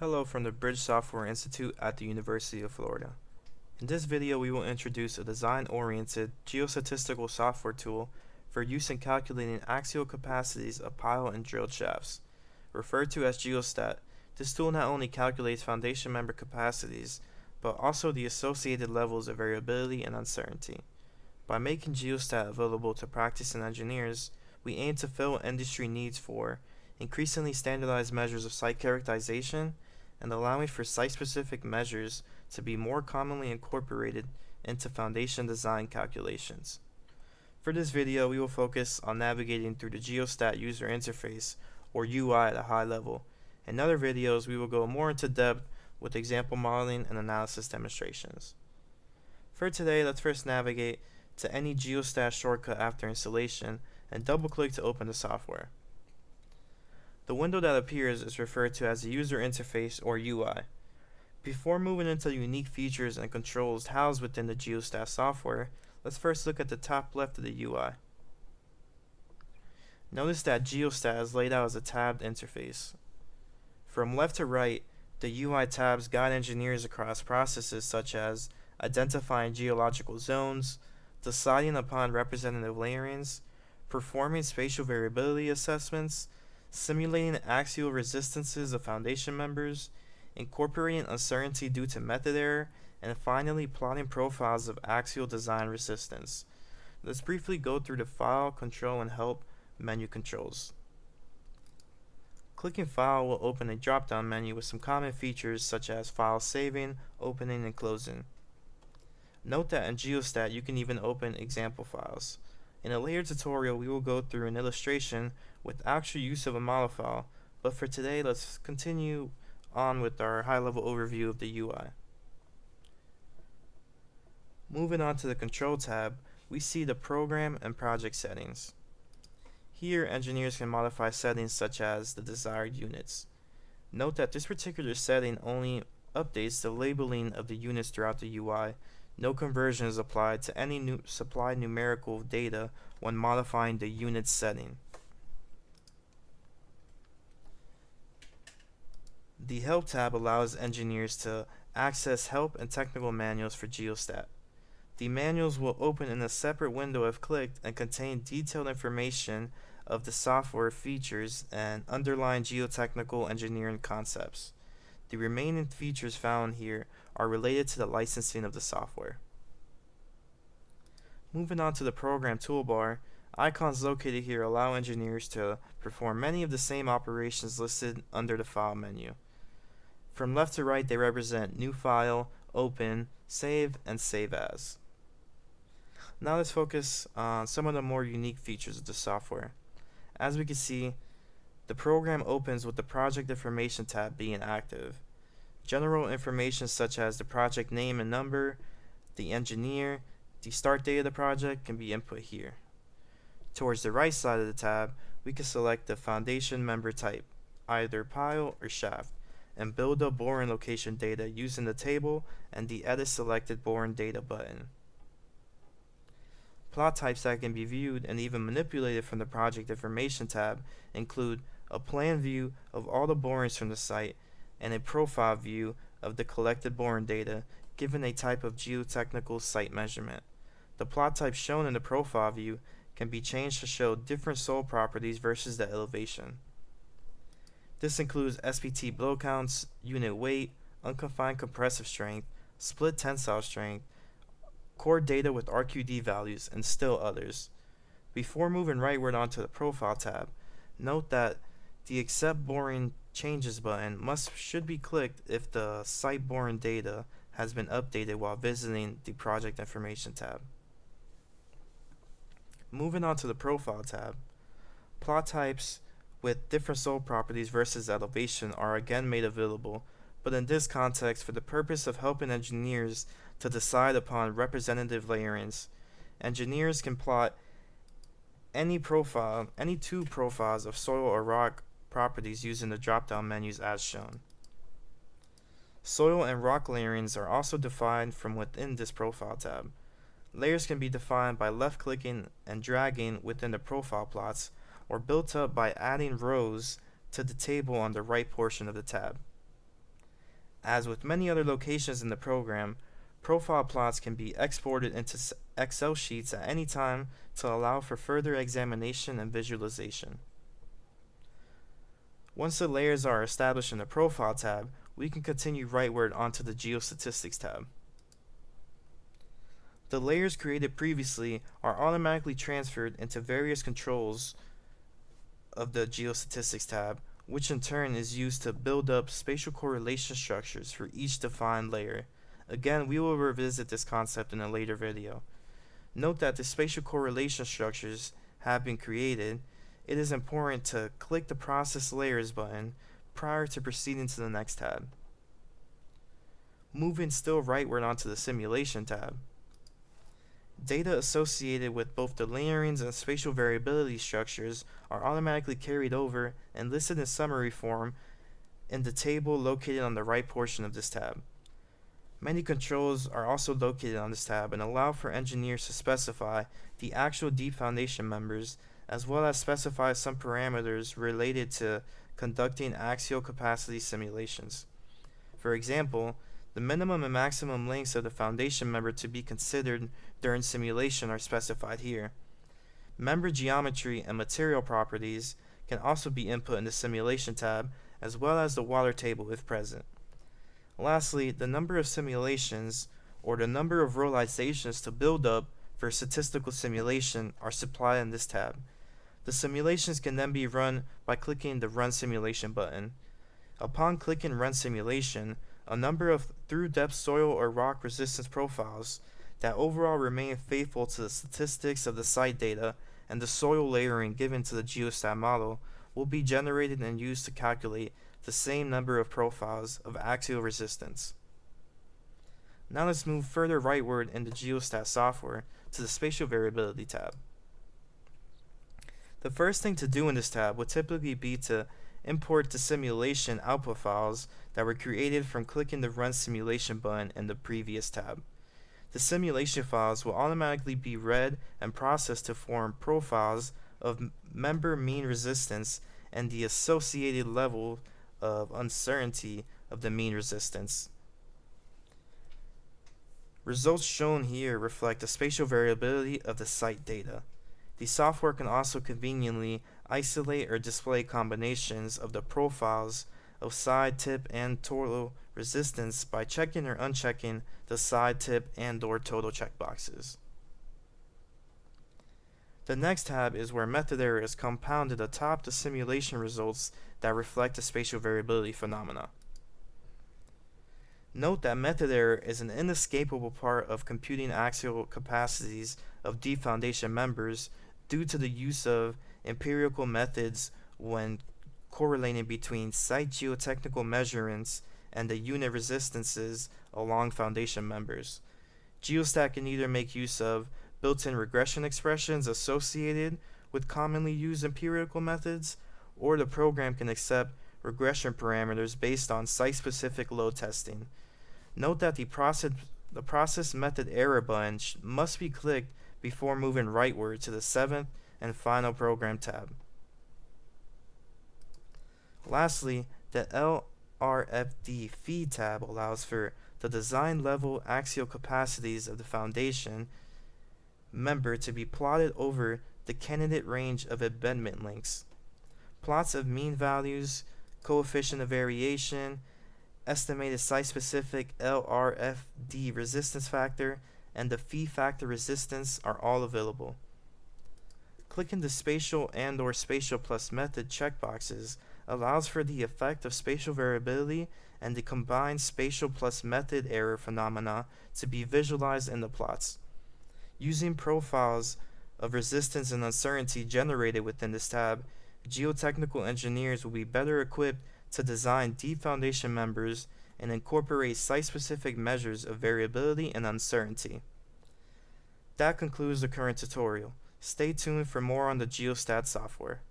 Hello from the Bridge Software Institute at the University of Florida. In this video we will introduce a design-oriented geostatistical software tool for use in calculating axial capacities of pile and drilled shafts. Referred to as GeoStat, this tool not only calculates foundation member capacities, but also the associated levels of variability and uncertainty. By making GeoStat available to practicing engineers, we aim to fill industry needs for increasingly standardized measures of site characterization and allowing for site-specific measures to be more commonly incorporated into foundation design calculations. For this video, we will focus on navigating through the GeoStat user interface, or UI, at a high level. In other videos, we will go more into depth with example modeling and analysis demonstrations. For today, let's first navigate to any GeoStat shortcut after installation and double-click to open the software. The window that appears is referred to as the user interface, or UI. Before moving into the unique features and controls housed within the GeoStat software, let's first look at the top left of the UI. Notice that GeoStat is laid out as a tabbed interface. From left to right, the UI tabs guide engineers across processes such as identifying geological zones, deciding upon representative layerings, performing spatial variability assessments, simulating axial resistances of foundation members, incorporating uncertainty due to method error, and finally plotting profiles of axial design resistance. Let's briefly go through the File, Control, and Help menu controls. Clicking File will open a drop-down menu with some common features such as file saving, opening, and closing. Note that in GeoStat you can even open example files. In a later tutorial we will go through an illustration with actual use of a model file, but for today let's continue on with our high-level overview of the UI. Moving on to the Control tab, we see the Program and Project settings. Here engineers can modify settings such as the desired units. Note that this particular setting only updates the labeling of the units throughout the UI. No conversion is applied to any supplied numerical data when modifying the unit setting. The Help tab allows engineers to access help and technical manuals for GeoStat. The manuals will open in a separate window if clicked and contain detailed information of the software features and underlying geotechnical engineering concepts. The remaining features found here are related to the licensing of the software. Moving on to the Program toolbar, icons located here allow engineers to perform many of the same operations listed under the File menu. From left to right, they represent New File, Open, Save, and Save As. Now let's focus on some of the more unique features of the software. As we can see, the program opens with the Project Information tab being active. General information such as the project name and number, the engineer, the start date of the project can be input here. Towards the right side of the tab, we can select the foundation member type, either pile or shaft, and build up boring location data using the table and the Edit Selected Boring Data button. Plot types that can be viewed and even manipulated from the Project Information tab include a plan view of all the borings from the site and a profile view of the collected boring data given a type of geotechnical site measurement. The plot type shown in the profile view can be changed to show different soil properties versus the elevation. This includes SPT blow counts, unit weight, unconfined compressive strength, split tensile strength, core data with RQD values, and still others. Before moving rightward onto the Profile tab, note that the Accept Boring Changes button should be clicked if the site boring data has been updated while visiting the Project Information tab. Moving on to the Profile tab, plot types with different soil properties versus elevation are again made available, but in this context for the purpose of helping engineers to decide upon representative layerings. Engineers can plot any two profiles of soil or rock properties using the drop-down menus as shown. Soil and rock layerings are also defined from within this Profile tab. Layers can be defined by left-clicking and dragging within the profile plots, or built up by adding rows to the table on the right portion of the tab. As with many other locations in the program, profile plots can be exported into Excel sheets at any time to allow for further examination and visualization. Once the layers are established in the Profile tab, we can continue rightward onto the Geostatistics tab. The layers created previously are automatically transferred into various controls of the Geostatistics tab, which in turn is used to build up spatial correlation structures for each defined layer. Again, we will revisit this concept in a later video. Note that the spatial correlation structures have been created. It is important to click the Process Layers button prior to proceeding to the next tab. Moving still rightward onto the Simulation tab. Data associated with both the layerings and spatial variability structures are automatically carried over and listed in summary form in the table located on the right portion of this tab. Many controls are also located on this tab and allow for engineers to specify the actual deep foundation members, as well as specify some parameters related to conducting axial capacity simulations. For example, the minimum and maximum lengths of the foundation member to be considered during simulation are specified here. Member geometry and material properties can also be input in the Simulation tab, as well as the water table if present. Lastly, the number of simulations, or the number of realizations to build up for a statistical simulation, are supplied in this tab. The simulations can then be run by clicking the Run Simulation button. Upon clicking Run Simulation, a number of through-depth soil or rock resistance profiles that overall remain faithful to the statistics of the site data and the soil layering given to the GeoStat model will be generated and used to calculate the same number of profiles of axial resistance. Now let's move further rightward in the GeoStat software to the Spatial Variability tab. The first thing to do in this tab would typically be to import the simulation output files that were created from clicking the Run Simulation button in the previous tab. The simulation files will automatically be read and processed to form profiles of member mean resistance and the associated level of uncertainty of the mean resistance. Results shown here reflect the spatial variability of the site data. The software can also conveniently isolate or display combinations of the profiles of side, tip, and total resistance by checking or unchecking the side, tip, and/or total checkboxes. The next tab is where method error is compounded atop the simulation results that reflect the spatial variability phenomena. Note that method error is an inescapable part of computing axial capacities of deep foundation members due to the use of empirical methods when correlating between site geotechnical measurements and the unit resistances along foundation members. GeoStat can either make use of built-in regression expressions associated with commonly used empirical methods, or the program can accept regression parameters based on site-specific load testing. Note that the process method error button must be clicked before moving rightward to the 7th and final program tab. Lastly, the LRFD feed tab allows for the design level axial capacities of the foundation member to be plotted over the candidate range of embedment lengths. Plots of mean values, coefficient of variation, estimated site-specific LRFD resistance factor, and the fee factor resistance are all available. Clicking the Spatial and/or Spatial Plus Method checkboxes allows for the effect of spatial variability and the combined spatial plus method error phenomena to be visualized in the plots. Using profiles of resistance and uncertainty generated within this tab, geotechnical engineers will be better equipped to design deep foundation members and incorporate site-specific measures of variability and uncertainty. That concludes the current tutorial. Stay tuned for more on the GeoStat software.